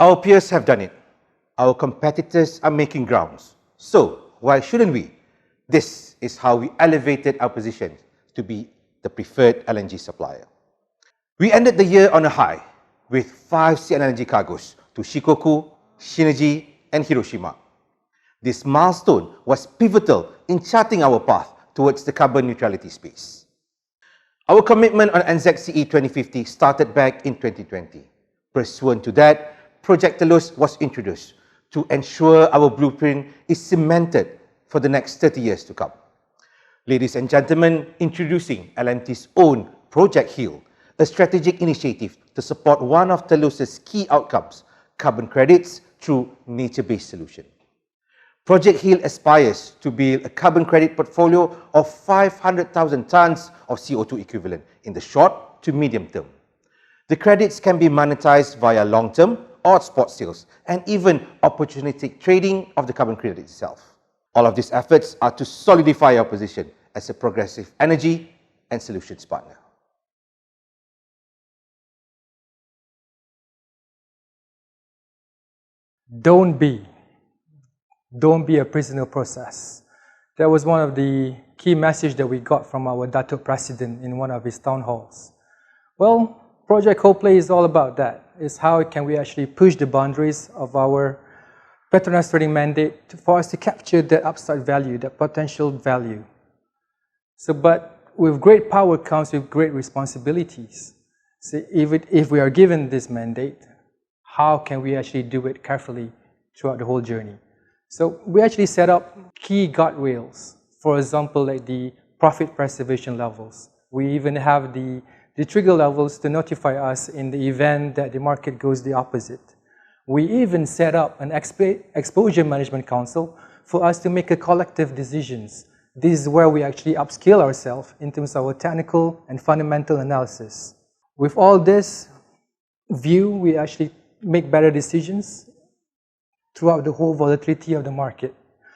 Our peers have done it. Our competitors are making grounds. So, why shouldn't we? This is how we elevated our position to be the preferred LNG supplier. We ended the year on a high with 5 CNLNG cargoes to Shikoku, Shineji, and Hiroshima. This milestone was pivotal in charting our path towards the carbon neutrality space. Our commitment on NZCE 2050 started back in 2020. Pursuant to that, Project Telus was introduced to ensure our blueprint is cemented for the next 30 years to come. Ladies and gentlemen, introducing LNT's own Project HEAL, a strategic initiative to support one of Telus's key outcomes, carbon credits through nature-based solution. Project HEAL aspires to build a carbon credit portfolio of 500,000 tons of CO2 equivalent in the short to medium term. The credits can be monetized via long-term or spot sales, and even opportunistic trading of the carbon credit itself. All of these efforts are to solidify our position as a progressive energy and solutions partner. Don't be a prisoner process. That was one of the key messages that we got from our Datuk President in one of his town halls. Well, Project Co-Play is all about that. It's how can we actually push the boundaries of our PETRONAS trading mandate for us to capture that upside value, that potential value. But with great power comes with great responsibilities. So if we are given this mandate, how can we actually do it carefully throughout the whole journey? So we actually set up key guardrails, for example, like the profit preservation levels. We even have the trigger levels to notify us in the event that the market goes the opposite. We even set up an exposure management council for us to make a collective decisions. This is where we actually upskill ourselves in terms of our technical and fundamental analysis. With all this view, we actually make better decisions throughout the whole volatility of the market.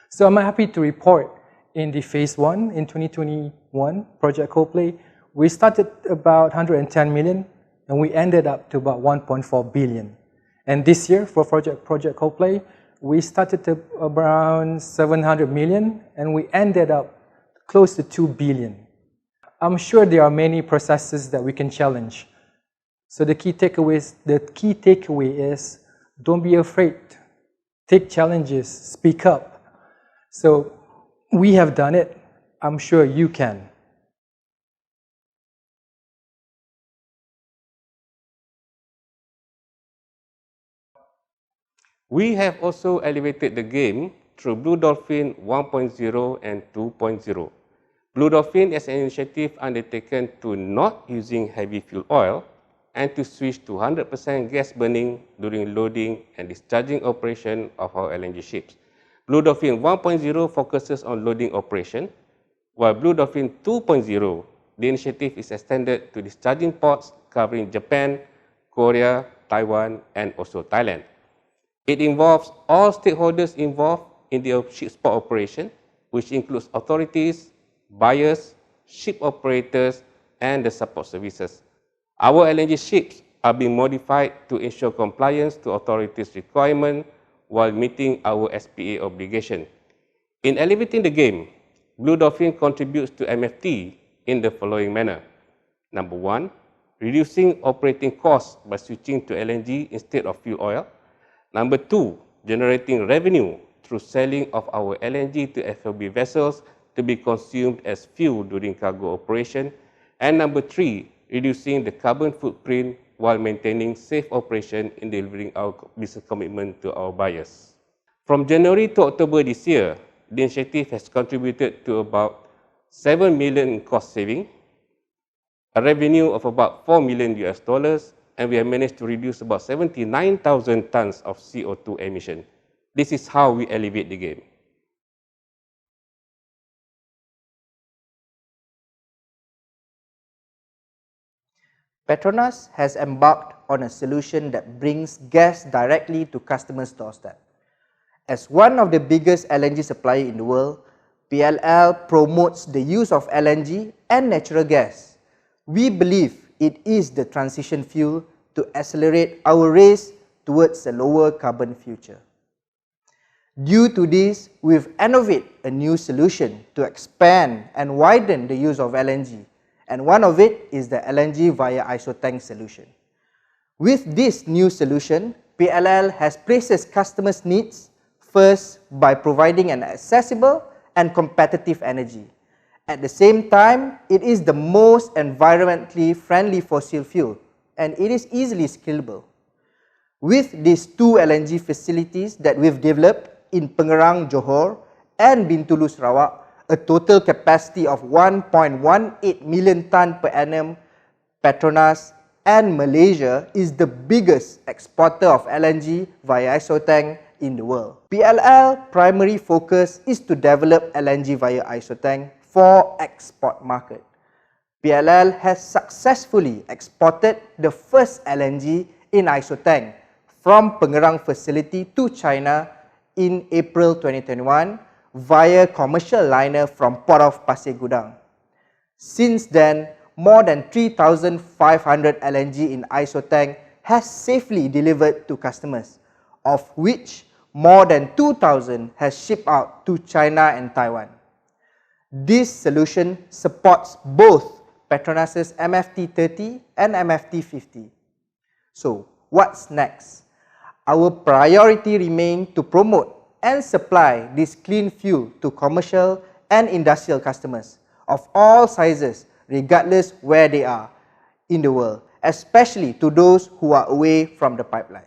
So I'm happy to report in the phase 1 in 2021, Project Co-Play, we started about 110 million and we ended up to about 1.4 billion. And this year for Project Co-Play, we started to around 700 million and we ended up close to 2 billion. I'm sure there are many processes that we can challenge. So the key takeaway is don't be afraid. Take challenges, speak up. So we have done it. I'm sure you can. We have also elevated the game through Blue Dolphin 1.0 and 2.0. Blue Dolphin is an initiative undertaken to not using heavy fuel oil and to switch to 100% gas burning during loading and discharging operation of our LNG ships. Blue Dolphin 1.0 focuses on loading operation, while Blue Dolphin 2.0, the initiative is extended to discharging ports covering Japan, Korea, Taiwan, and also Thailand. It involves all stakeholders involved in the ship port operation, which includes authorities, buyers, ship operators, and the support services. Our LNG ships are being modified to ensure compliance to authorities' requirements while meeting our SPA obligation. In elevating the game, Blue Dolphin contributes to MFT in the following manner. Number 1, reducing operating costs by switching to LNG instead of fuel oil. Number 2, generating revenue through selling of our LNG to FOB vessels to be consumed as fuel during cargo operation. And number 3, reducing the carbon footprint while maintaining safe operation in delivering our business commitment to our buyers. From January to October this year, the initiative has contributed to about 7 million in cost saving, a revenue of about $4 million, and we have managed to reduce about 79,000 tons of CO2 emission. This is how we elevate the game. PETRONAS has embarked on a solution that brings gas directly to customers' doorstep. As one of the biggest LNG suppliers in the world, PLL promotes the use of LNG and natural gas. We believe it is the transition fuel to accelerate our race towards a lower carbon future. Due to this, we've innovated a new solution to expand and widen the use of LNG, and one of it is the LNG via isotank solution. With this new solution, PLL has placed customers' needs first by providing an accessible and competitive energy. At the same time, it is the most environmentally friendly fossil fuel, and it is easily scalable. With these two LNG facilities that we've developed in Pengerang, Johor and Bintulu, Sarawak, a total capacity of 1.18 million tonne per annum, PETRONAS and Malaysia is the biggest exporter of LNG via isotank in the world. PLL primary focus is to develop LNG via isotank for export market. PLL has successfully exported the first LNG in isotank from Pengerang facility to China in April 2021 via commercial liner from Port of Pasir Gudang. Since then, more than 3,500 LNG in isotank has safely delivered to customers, of which more than 2,000 has shipped out to China and Taiwan. This solution supports both PETRONAS' MFT30 and MFT50. So, what's next? Our priority remains to promote and supply this clean fuel to commercial and industrial customers of all sizes, regardless where they are in the world, especially to those who are away from the pipeline.